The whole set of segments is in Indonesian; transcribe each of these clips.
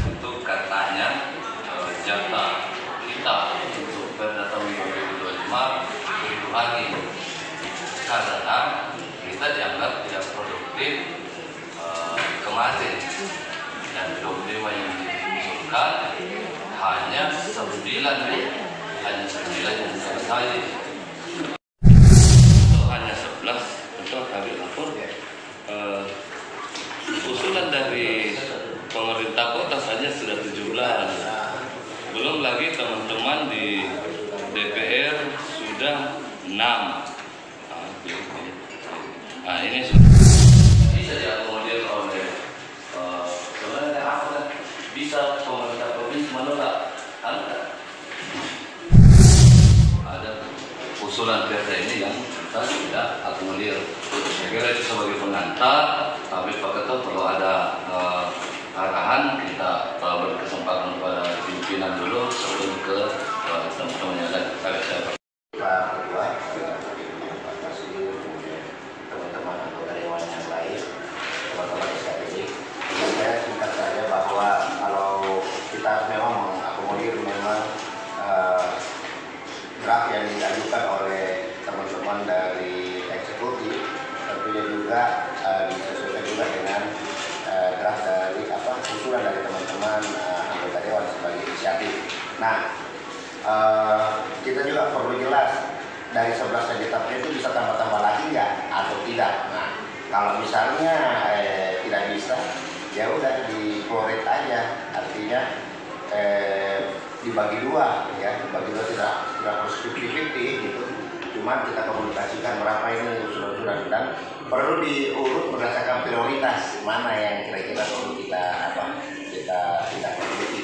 untuk katanya jatah kita untuk Perda tahun 2025 dikurangi karena kita dianggap tidak produktif kemarin, dan doktrin yang diusulkan hanya 9 yang selesai. Hanya 11 untuk kami lapor. Usulan dari pemerintah kota saja sudah 17. Belum lagi teman-teman di DPR sudah 6. Nah, ini sudah bisa diakomodir oleh sebenarnya apa? Bisa pemerintah provinsi menolak angka. Ada usulan perda ini yang kita tidak akomodir. Saya kira itu sebagai pengantar, tapi Pak Ketua perlu ada arahan. Kita berkesempatan pada pimpinan dulu sebelum ke teman-teman yang ada. Pak Ketua, teman-teman anggota dewan yang lain, teman-teman SKPD, saya singkat saja bahwa kalau kita memang mengakomodir memang draft yang diajukan oleh teman-teman dari eksekutif, tentunya juga disesuaikan juga dengan draft dari usulan dari teman-teman anggota dewan sebagai inisiatif. Nah, kita juga perlu jelas dari 11 yang ditetapkan itu bisa tambah-tambah lagi nggak atau tidak. Nah, kalau misalnya tidak bisa, ya udah di-prorate aja, artinya dibagi dua, ya dibagi dua, tidak harus 50-50 gitu. Cuma kita komunikasikan berapa ini usulan-usulan, dan perlu diurut berdasarkan prioritas mana yang kira-kira perlu kita perbaiki.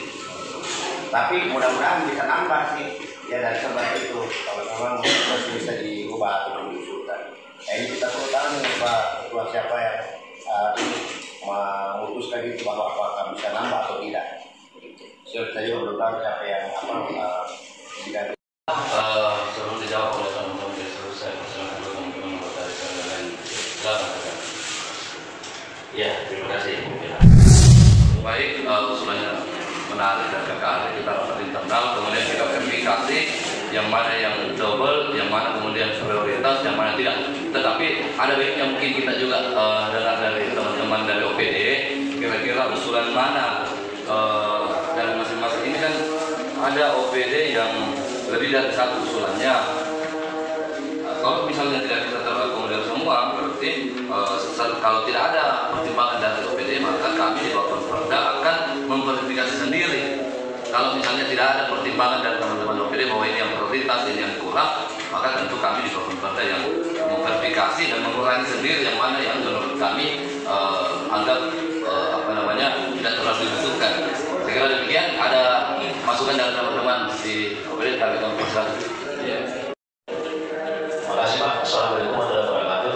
Tapi mudah-mudahan bisa nambah sih ya dari sebab itu, kalau memang masih bisa diubah atau diusulkan. Nah, ini kita perlu tahu nih Pak Ketua, siapa yang ini memutuskan itu bahwa apakah bisa nambah atau tidak. Saya juga belum tahu siapa yang tidak. Sebelum dijawab oleh teman-teman dari saya persilakan dulu teman-teman anggota DPR lain. Silakan. Ya, terima kasih. Baik, usulannya menarik dan kekali, kita rapat internal, kemudian kita verifikasi yang mana yang double, yang mana kemudian prioritas, yang mana tidak. Tetapi ada baiknya mungkin kita juga dengar dari teman-teman dari OPD, kira-kira usulan mana dari masing-masing. Ini kan ada OPD yang lebih dari satu usulannya. Kalau misalnya tidak bisa terakomodir semua, berarti kalau tidak ada pertimbangan dari OPD, maka kami di Bapak Perda akan memverifikasi sendiri. Kalau misalnya tidak ada pertimbangan dari teman-teman OPD bahwa ini yang prioritas, ini yang kurang, maka tentu kami di Bapak Perda yang memverifikasi dan mengurangi sendiri yang mana yang menurut kami anggap tidak terlalu dibutuhkan. Saya kira demikian. Ada masukan dari teman-teman di OPD, kami akan persilakan. Ya. Terima kasih Pak. Assalamualaikum warahmatullahi wabarakatuh.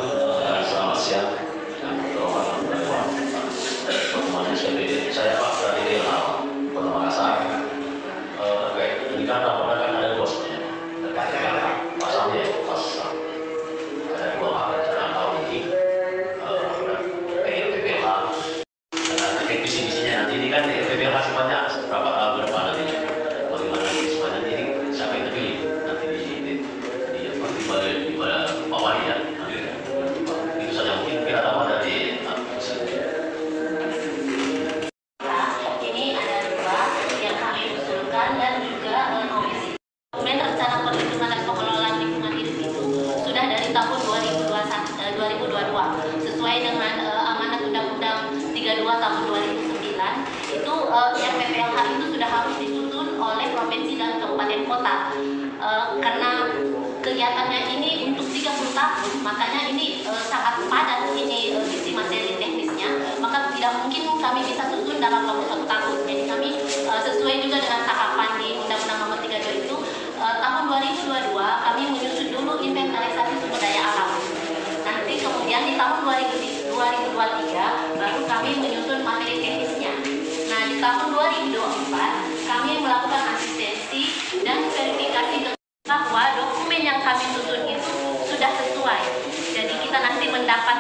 Selamat siang. Teman-teman SKPD, saya Pak dari Kota Makassar. Ini kan laporan kan ada dua sebenarnya. Pasalnya ada dua hal dalam tahun ini. PPLH dan visi-misinya nanti ini kan PPLH sifatnya berapa nanti, bagaimana sifatnya ini siapa yang terpilih nanti di bawah ya. Itu saja mungkin kita tahu dari ini ada dua yang kami usulkan dan juga komisi. Dokumen rencana perlindungan dan pengelolaan lingkungan hidup itu sudah dari tahun 2022 sesuai dengan amanat Undang-Undang 32 tahun 2009. Itu RPPLH itu sudah harus disusun oleh provinsi dan kabupaten kota. Karena kegiatannya ini untuk 30 tahun, makanya ini sangat padat ini isi materi teknisnya, maka tidak mungkin kami bisa susun dalam waktu 1 tahun. Jadi kami sesuai juga dengan tahapan di Undang-Undang Nomor 32 itu, tahun 2022 kami menyusun dulu inventarisasi sumber daya alam. Nanti kemudian di tahun 2023 baru kami menyusun materi teknisnya. Nah, di tahun 2024 kami melakukan asistensi dan verifikasi bahwa dokumen yang kami susun itu sudah sesuai. Jadi kita nanti mendapat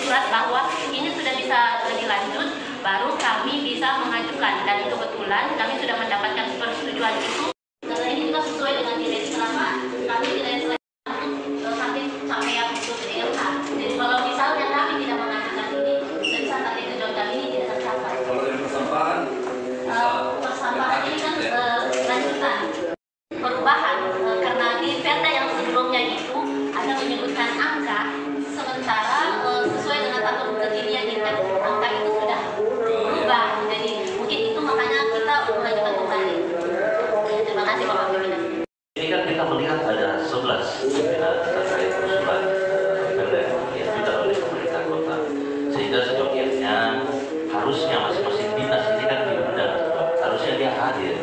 surat bahwa ini sudah bisa dilanjut, baru kami kami bisa mengajukan, dan kebetulan kami sudah mendapatkan persetujuan itu. Karena ini juga sesuai dengan nilai selama kami tidak sampai capaian untuk PDLH. Jadi kalau misalnya kami tidak mengajukan ini, dan target tujuan kami ini tidak tercapai. Kalau dari persampahan, Persampahan ini kan lanjutan perubahan, karena di perda yang sebelumnya itu ada menyebutkan angka, sementara sesuai dengan tahun kekinian kita angka itu sudah berubah. Jadi mungkin itu makanya kita mengajukan kembali. Terima kasih Bapak Pimpinan. Ini kan kita melihat ada 11 pimpinan terkait usulan perda yang diajukan oleh pemerintah kota, sehingga seyogianya harusnya masing-masing dinas ini kan diundang, harusnya dia hadir.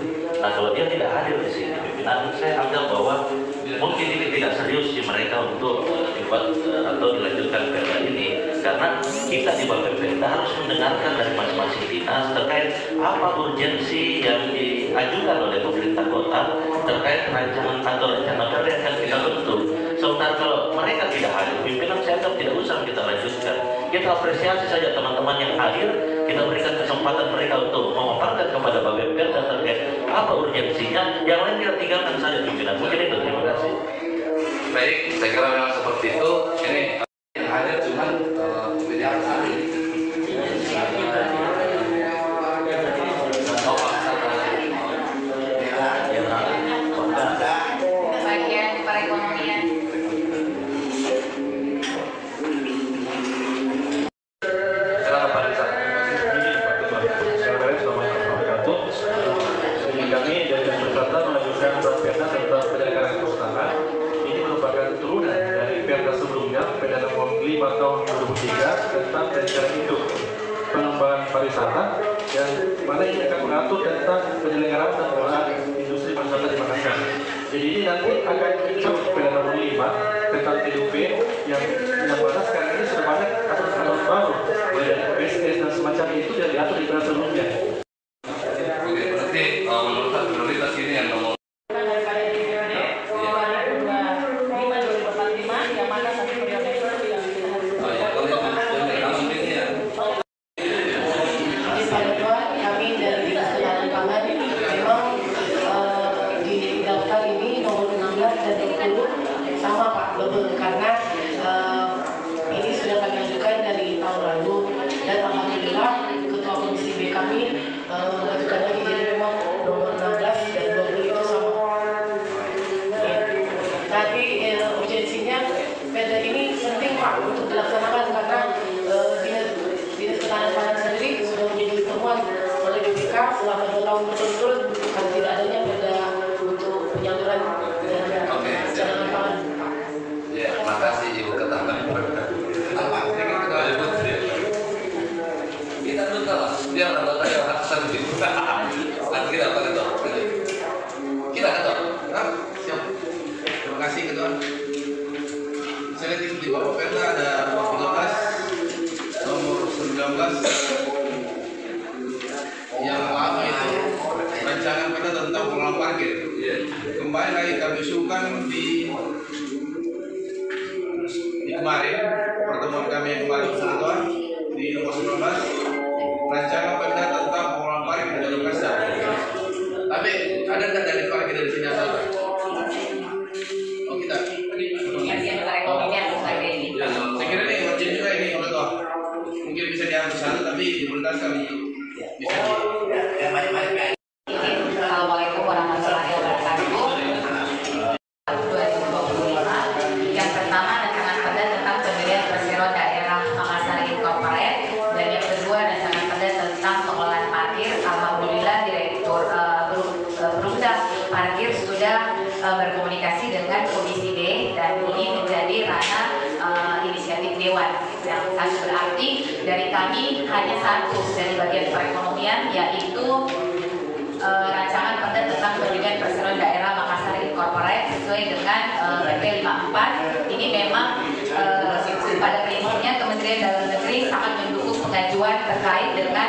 Nah kalau dia tidak hadir di sini, pimpinan saya anggap bahwa mungkin ini tidak serius di mereka untuk dibuat atau dilanjutkan perda ini, karena kita di Bapependa harus mendengarkan dari masing-masing dinas terkait apa urgensi yang diajukan oleh pemerintah kota terkait rancangan atau rencana perda yang akan kita bentuk. Sementara kalau mereka tidak hadir, pimpinan saya anggap tidak usah kita lanjutkan. Kita apresiasi saja teman-teman yang hadir, kita berikan kesempatan mereka untuk memaparkan kepada Bapependa terkait apa urgensinya, yang lain kita tinggalkan saja pimpinan. Mungkin itu, terima kasih. baik, saya kira memang seperti itu. Ini yang hadir cuman media hari. Bagian perekonomian. Silakan Pak Rizal. Kami dari Jakarta mengajukan surat perda tentang penyelenggaraan perpustakaan. Ini merupakan turunan dari perda sebelumnya, Perda Nomor 5 Tahun 2003 tentang penyelenggaraan hidup, pengembangan pariwisata, yang mana ini akan mengatur tentang penyelenggaraan dan pengelolaan industri pariwisata di Makassar. Jadi ini nanti akan dicabut Perda Nomor 5 tentang PDUP yang mana sekarang ini sudah banyak aturan baru, mulai dari PSS dan semacam itu yang diatur di perda sebelumnya. Oke, berarti menurut saya prioritas ini yang nomor karena ini sudah kami ajukan dari tahun lalu, dan alhamdulillah ketua komisi B kami mengajukan lagi, jadi memang nomor 16 dan 20 itu sama. Ya. Tapi urgensinya perda ini penting Pak untuk dilaksanakan, karena dinas ketahanan pangan sendiri sudah menjadi temuan oleh BPK selama 2 tahun berturut-turut karena tidak adanya perda untuk penyaluran cadangan pangan. ya, makasih Ibu Ketahanan. Kita dulu lah, biar anggota yang ratusan ribu. Nanti kita apa Ketua? Kita Ketua. Siap. Terima kasih Ketua. Saya lihat di bawah perda ada 13, nomor 19 yang lama itu rancangan perda tentang pengelolaan parkir. Kembali lagi kami usulkan di kemarin pertemuan kami yang kemarin Ketua di nomor 19 rancangan perda tentang pengelolaan parkir di dalam Makassar. Tapi ada nggak dari parkir dari sini ada? Oh kita. Bagian perekonomian sebagai ini. Ya, saya kira ini urgent juga ini Ketua. Mungkin bisa diambil satu tapi diprioritaskan bisa di. Assalamualaikum warahmatullahi wabarakatuh. 2025. Yang pertama rancangan perda tentang pendirian Persero Daerah Makassar Incorporate, dan yang kedua rancangan perda tentang pengelolaan parkir. Alhamdulillah Direktur Perumda Parkir sudah berkomunikasi dengan Komisi D, dan ini menjadi ranah inisiatif Dewan. Yang satu berarti dari kami hanya satu dari bagian perekonomian, yaitu rancangan perda tentang pendirian Perseroan Daerah Makassar Incorporate sesuai dengan PP 54. Ini memang pada prinsipnya Kementerian Dalam Negeri sangat mendukung pengajuan terkait dengan